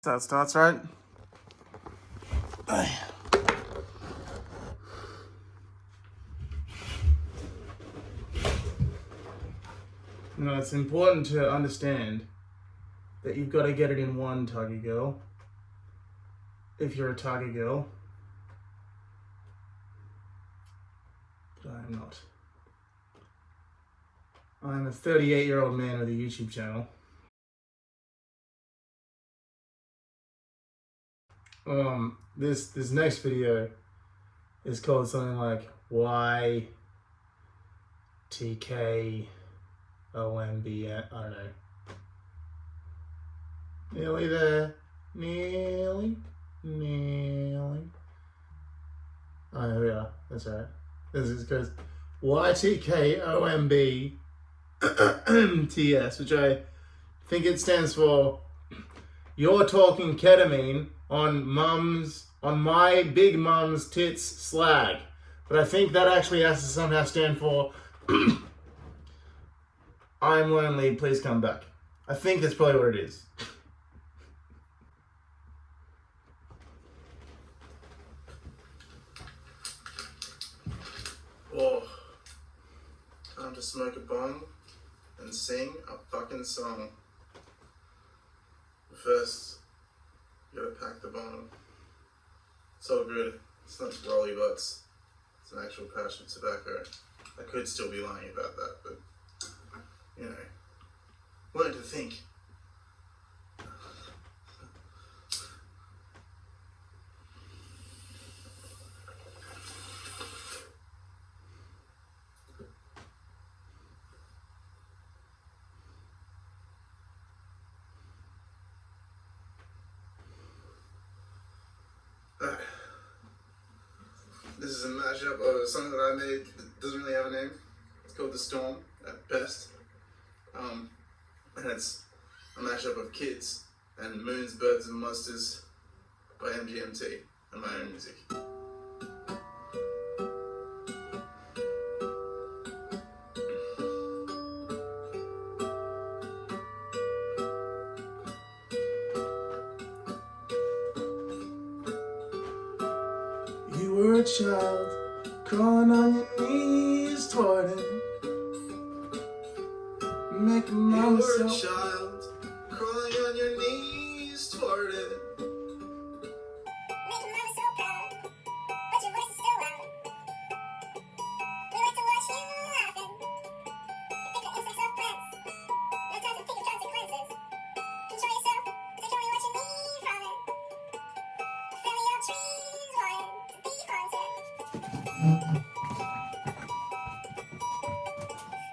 That starts right. Now it's important to understand that you've got to get it in one target girl. If you're a target girl, but I am not. I'm a 38-year-old man with a YouTube channel. This next video is called something like YTKOMB. I don't know. Nearly there. Nearly. Oh, here we are. That's right. This is because YTKOMBTS, which I think it stands for You're Talking Ketamine on my big mum's tits slag. But I think that actually has to somehow stand for I'm lonely, please come back. I think that's probably what it is. Oh, time to smoke a bong and sing a fucking song. But first, you gotta pack the bong. It's all good. It's not rolly butts. It's an actual patch of tobacco. I could still be lying about that, but, you know, learn to think. This is a mashup of a song that I made that doesn't really have a name. It's called The Storm, at best. And it's a mashup of Kids and Moons, Birds and Monsters by MGMT and my own music. You were a child, crawling on your knees toward him. Make mama so. You were a child, crawling on your knees toward him. Make mama so proud, but your voice is still loud. We like to watch you laughing. You pick the insects off plants. No time to think of consequences. Control yourself, take only what you need from it. The family of trees wanted to be haunted.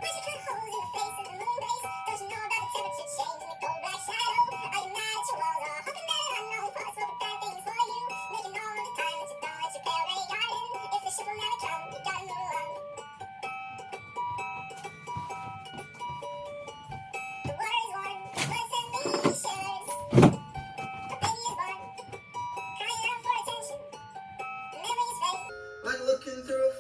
But you cut holes in the face of the moon base. Don't you know about the temperature change and the cold black shadow? Are you mad at your walls are hoping that an unknown thoughts will bad things for you? Making all the time that you don't let your pale gray garden. If the ship will never come, you gotta move on. The water is warm, blood sends me shivers. A baby is born, crying out for attention. The memories fade. Like looking through a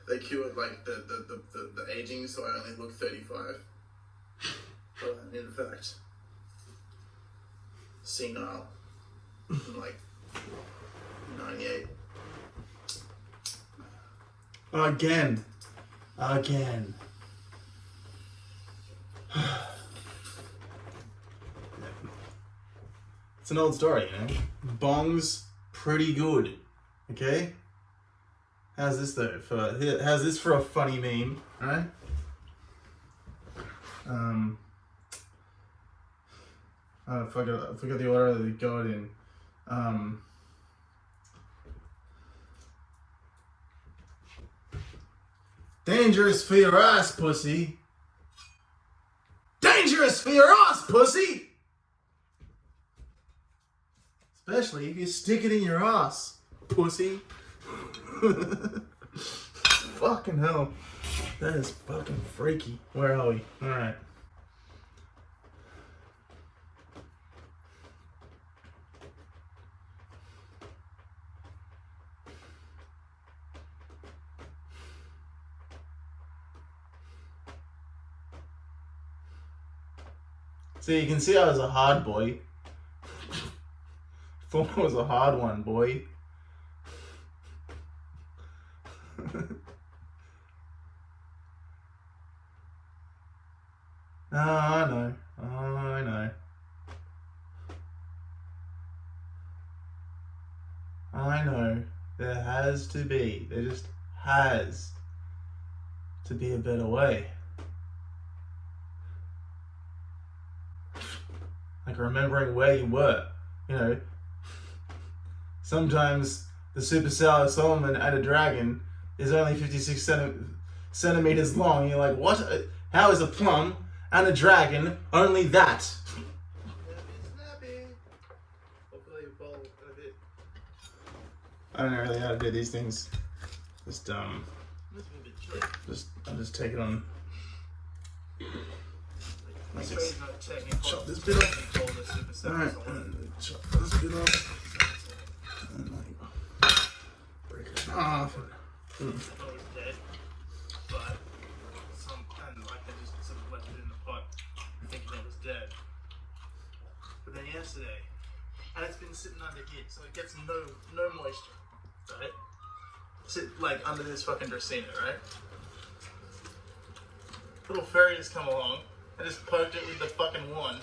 they cured like the aging, so I only look 35. But in fact, senile. I'm like 98. Again. It's an old story, you know? Bong's pretty good. Okay? How's this though? How's this for a funny meme? Alright? I forgot the order that they go in. Dangerous for your ass, pussy. Dangerous for your ass, pussy. Especially if you stick it in your ass, pussy. Fucking hell. That is fucking freaky. Where are we? Alright. So you can see I was a hard boy. Thought I was a hard one, boy. I know. I know. There has to be. There just has to be a better way. Like remembering where you were, you know. Sometimes the Super Sour Solomon and a dragon is only 56 centimeters long. You're like, what? How is a plum and a dragon only that? I don't know really how to do these things. Just I'll just take it on. Like chop this bit off. Alright, chop this bit off. And like break it in half. I thought it was dead, but I just sort of left it in the pot, thinking it was dead. But then yesterday, and it's been sitting under here, so it gets no moisture, right? Sit like under this fucking Dracaena, right? Little fairy has come along. I just poked it with the fucking wand.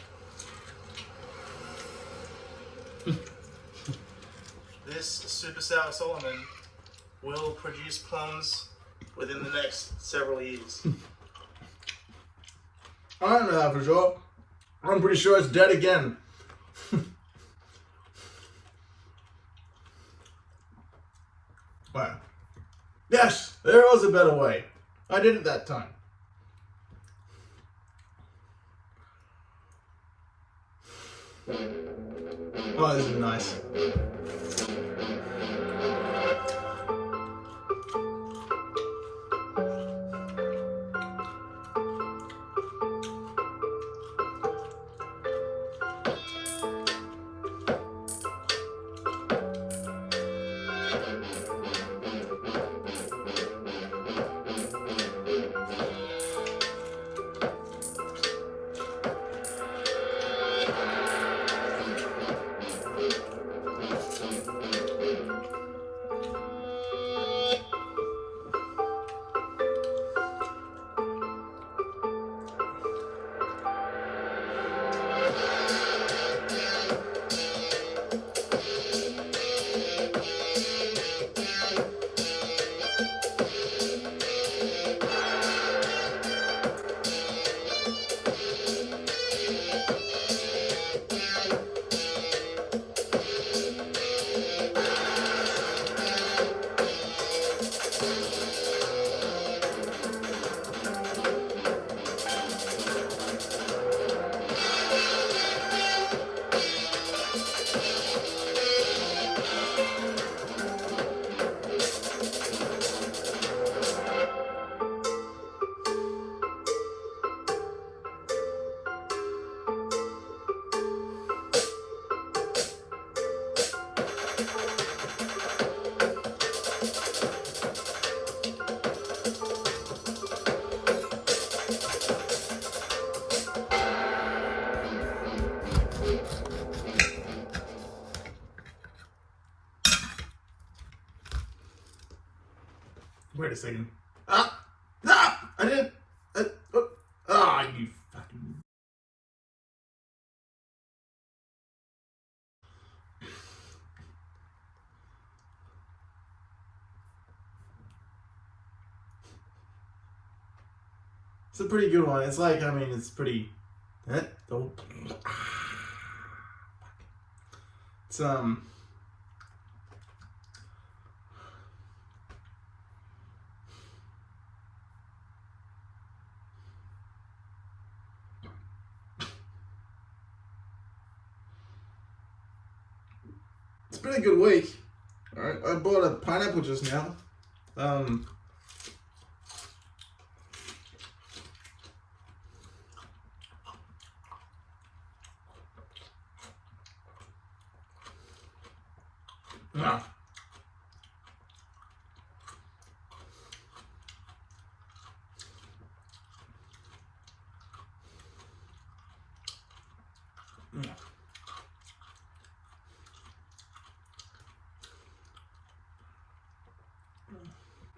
This Super Sour Solomon will produce plums within the next several years. I don't know that for sure. I'm pretty sure it's dead again. Wow. Yes, there was a better way. I did it that time. Oh, this is nice. Wait a second. I didn't. You fucking. It's a pretty good one. It's like, I mean, it's pretty. Don't. It's It's been a good week. Alright, I bought a pineapple just now. No.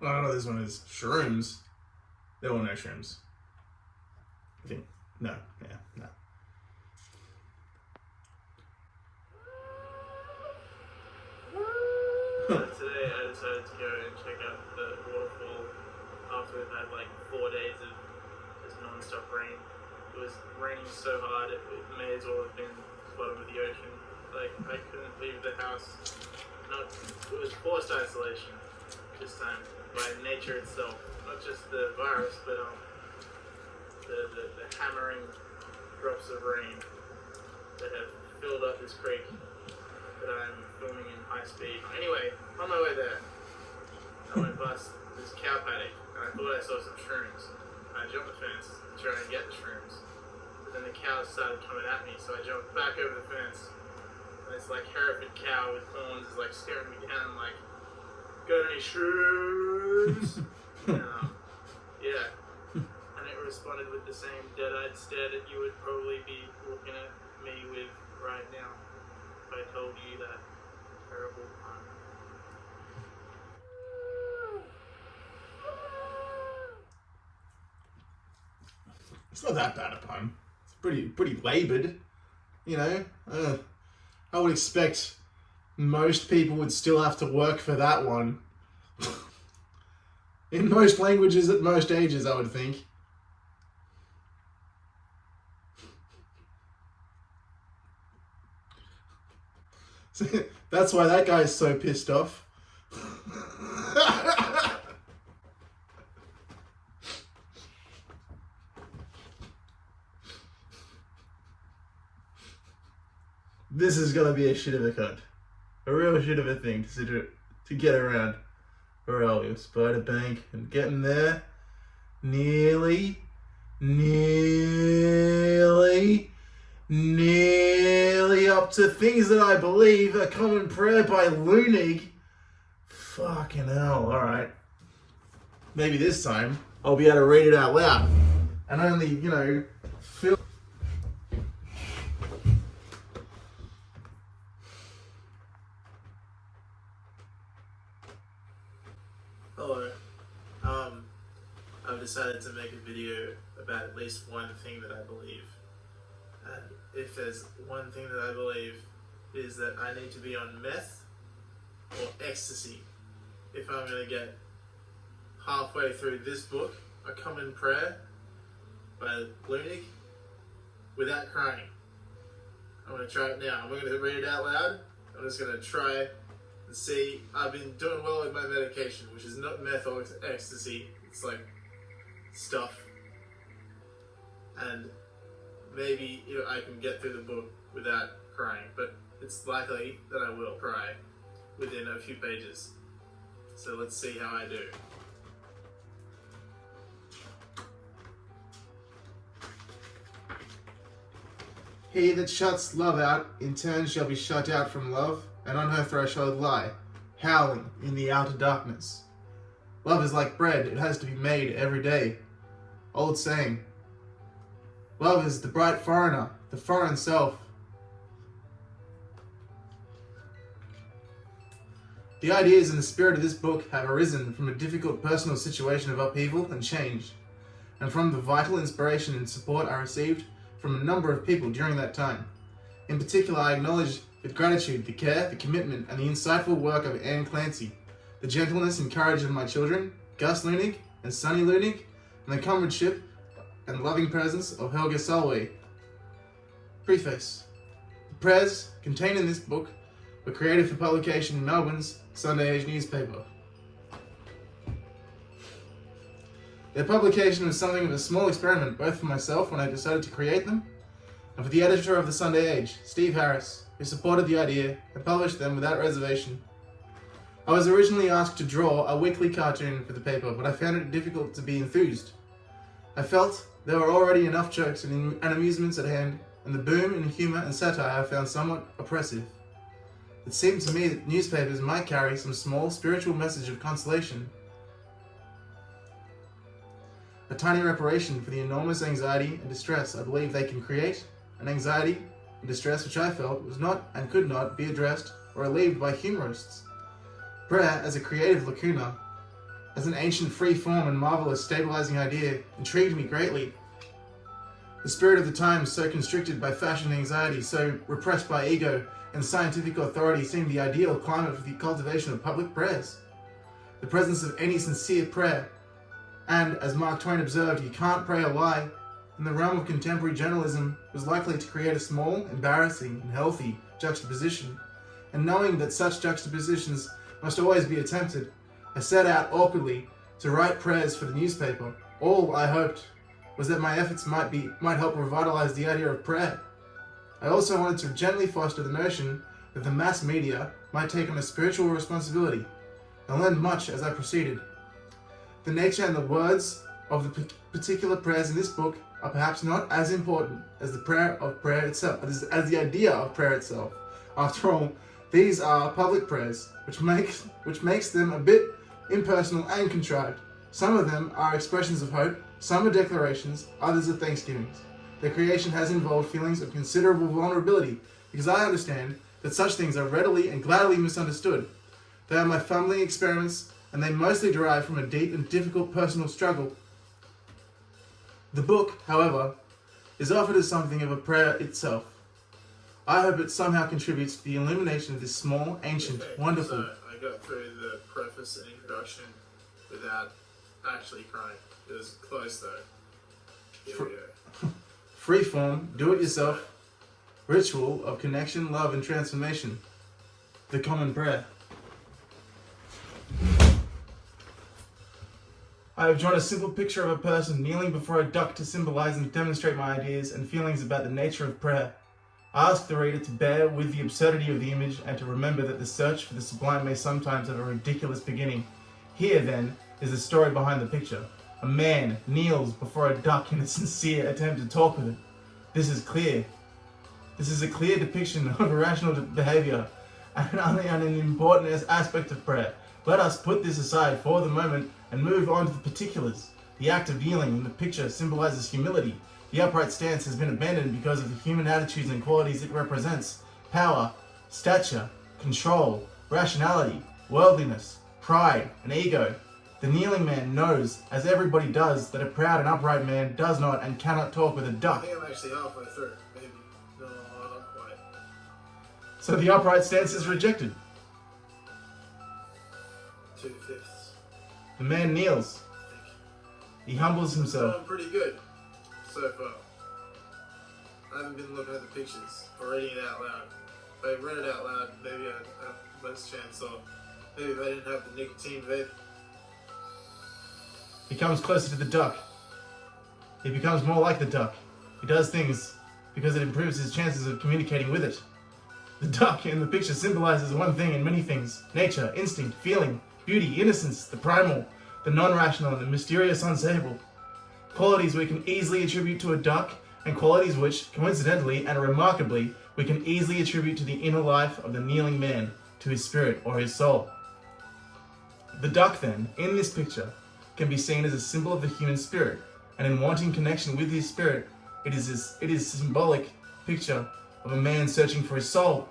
I don't know, this one is shrooms. There were no shrooms. I think. No. Yeah, no. Today I decided to go and check out the waterfall after we've had like 4 days of just non-stop rain. It was raining so hard it may as well have been the bottom of the ocean. Like I couldn't leave the house. It was forced isolation this time by nature itself. Not just the virus, but the hammering drops of rain that have filled up this creek that I'm filming in high speed. Anyway, on my way there, I went past this cow paddock and I thought I saw some shrooms. I jumped the fence to try and get the shrooms, but then the cows started coming at me, so I jumped back over the fence. And this like Hereford cow with horns is like staring me down, like, got any shrooms? Yeah. And it responded with the same dead-eyed stare that you would probably be looking at me with right now if I told you that terrible pun. It's not that bad a pun. It's pretty laboured. You know? I would expect most people would still have to work for that one. In most languages at most ages, I would think. That's why that guy's so pissed off. This is gonna be a shit of a cunt. A real shit of a thing to get around. Where are we? Spider Bank and getting there. Nearly up to things that I believe are common prayer by Lunig. Fucking hell, alright. Maybe this time I'll be able to read it out loud. And only, feel. Hello. I've decided to make a video about at least one thing that I believe. And if there's one thing that I believe, it is that I need to be on meth or ecstasy if I'm going to get halfway through this book, A Common Prayer by Lunig, without crying. I'm going to try it now. I'm not going to read it out loud. I'm just going to try and see. I've been doing well with my medication, which is not meth or ecstasy. It's like stuff. And maybe I can get through the book without crying, but it's likely that I will cry within a few pages. So let's see how I do. He that shuts love out, in turn shall be shut out from love, and on her threshold lie, howling in the outer darkness. Love is like bread, it has to be made every day. Old saying. Love is the bright foreigner, the foreign self. The ideas and the spirit of this book have arisen from a difficult personal situation of upheaval and change, and from the vital inspiration and support I received from a number of people during that time. In particular, I acknowledge with gratitude the care, the commitment, and the insightful work of Anne Clancy, the gentleness and courage of my children, Gus Lunig and Sonny Lunig, and the comradeship and loving presence of Helga Solway. Preface. The prayers contained in this book were created for publication in Melbourne's Sunday Age newspaper. Their publication was something of a small experiment both for myself when I decided to create them, and for the editor of the Sunday Age, Steve Harris, who supported the idea and published them without reservation. I was originally asked to draw a weekly cartoon for the paper, but I found it difficult to be enthused. I felt there were already enough jokes and amusements at hand, and the boom in humour and satire I found somewhat oppressive. It seemed to me that newspapers might carry some small spiritual message of consolation, a tiny reparation for the enormous anxiety and distress I believe they can create, an anxiety and distress which I felt was not and could not be addressed or relieved by humorists. Prayer as a creative lacuna, as an ancient free form and marvelous stabilizing idea, intrigued me greatly. The spirit of the times, so constricted by fashion anxiety, so repressed by ego and scientific authority, seemed the ideal climate for the cultivation of public prayers. The presence of any sincere prayer, and, as Mark Twain observed, you can't pray a lie, in the realm of contemporary journalism was likely to create a small, embarrassing, and healthy juxtaposition. And knowing that such juxtapositions must always be attempted, I set out awkwardly to write prayers for the newspaper. All I hoped was that my efforts might help revitalize the idea of prayer. I also wanted to gently foster the notion that the mass media might take on a spiritual responsibility. I learned much as I proceeded. The nature and the words of the particular prayers in this book are perhaps not as important as the prayer itself, as the idea of prayer itself. After all, these are public prayers, which makes them a bit impersonal and contrived. Some of them are expressions of hope, some are declarations, others are thanksgivings. Their creation has involved feelings of considerable vulnerability, because I understand that such things are readily and gladly misunderstood. They are my fumbling experiments, and they mostly derive from a deep and difficult personal struggle. The book, however, is offered as something of a prayer itself. I hope it somehow contributes to the illumination of this small, ancient, wonderful... So I got through the preface and introduction without actually crying. It was close though. Here we go. Freeform, do-it-yourself ritual of connection, love, and transformation. The common prayer. I have drawn a simple picture of a person kneeling before a duck to symbolize and demonstrate my ideas and feelings about the nature of prayer. I ask the reader to bear with the absurdity of the image and to remember that the search for the sublime may sometimes have a ridiculous beginning. Here, then, is the story behind the picture. A man kneels before a duck in a sincere attempt to talk with it. This is clear. This is a clear depiction of irrational behavior and an important aspect of prayer. Let us put this aside for the moment and move on to the particulars. The act of kneeling in the picture symbolizes humility. The upright stance has been abandoned because of the human attitudes and qualities it represents: power, stature, control, rationality, worldliness, pride, and ego. The kneeling man knows, as everybody does, that a proud and upright man does not and cannot talk with a I duck. think I'm actually halfway through. Maybe. No, not quite. So the upright stance is rejected. 2/5. The man kneels. He humbles So himself. I'm pretty good so far. I haven't been looking at the pictures or reading it out loud. If I read it out loud, maybe I'd have less chance of. Maybe if I didn't have the nicotine vape. He comes closer to the duck. He becomes more like the duck. He does things because it improves his chances of communicating with it. The duck in the picture symbolizes one thing and many things: nature, instinct, feeling, beauty, innocence, the primal, the non-rational, and the mysterious unsayable. Qualities we can easily attribute to a duck, and qualities which, coincidentally and remarkably, we can easily attribute to the inner life of the kneeling man, to his spirit or his soul. The duck, then, in this picture, can be seen as a symbol of the human spirit, and in wanting connection with his spirit, it is a symbolic picture of a man searching for his soul.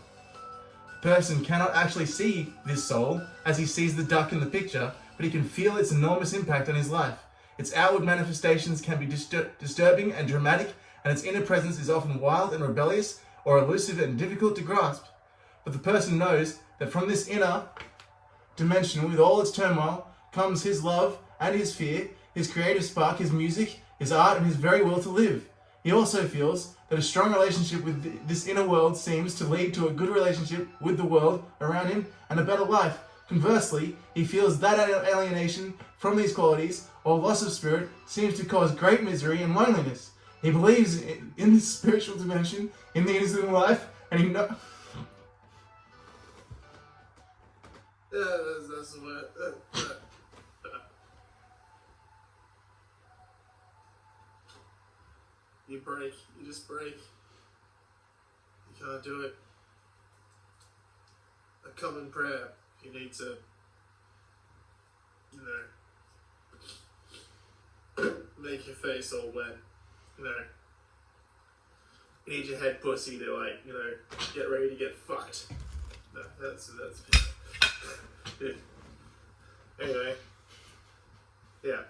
person cannot actually see this soul as he sees the duck in the picture, but he can feel its enormous impact on his life. Its outward manifestations can be disturbing and dramatic, and its inner presence is often wild and rebellious, or elusive and difficult to grasp. But the person knows that from this inner dimension, with all its turmoil, comes his love and his fear, his creative spark, his music, his art, and his very will to live. He also feels that a strong relationship with this inner world seems to lead to a good relationship with the world around him and a better life. Conversely, he feels that alienation from these qualities, or loss of spirit, seems to cause great misery and loneliness. He believes in this spiritual dimension, in the innocent life, and he knows... Yeah, that's the word. You break. You just break. You can't do it. A common prayer. You need to, make your face all wet. You need your head pussy to get ready to get fucked. No, that's yeah. Anyway. Yeah.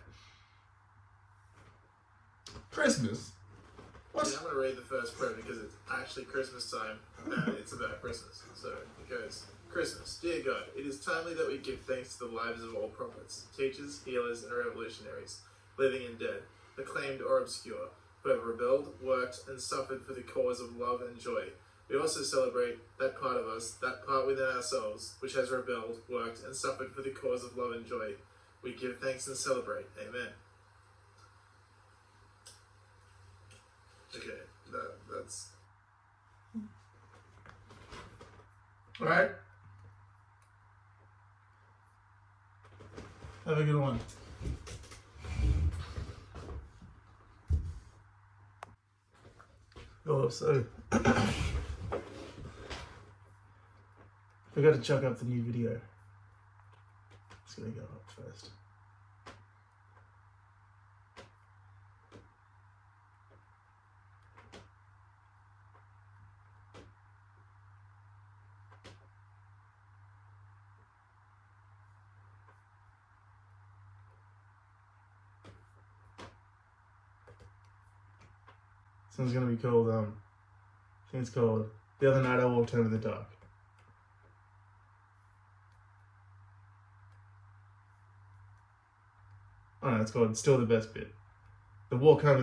Christmas? What? Yeah, I'm going to read the first prayer because it's actually Christmas time and it's about Christmas. So it goes, Christmas. Dear God, it is timely that we give thanks to the lives of all prophets, teachers, healers, and revolutionaries, living and dead, acclaimed or obscure, who have rebelled, worked, and suffered for the cause of love and joy. We also celebrate that part of us, that part within ourselves, which has rebelled, worked, and suffered for the cause of love and joy. We give thanks and celebrate. Amen. Okay, that's... Alright. Have a good one. Oh, so... Forgot to chuck up the new video. It's gonna go up first. This one's gonna be called, I think it's called The Other Night I Walked Home in the Dark. Oh no, it's called Still the Best Bit. The Walk Home in the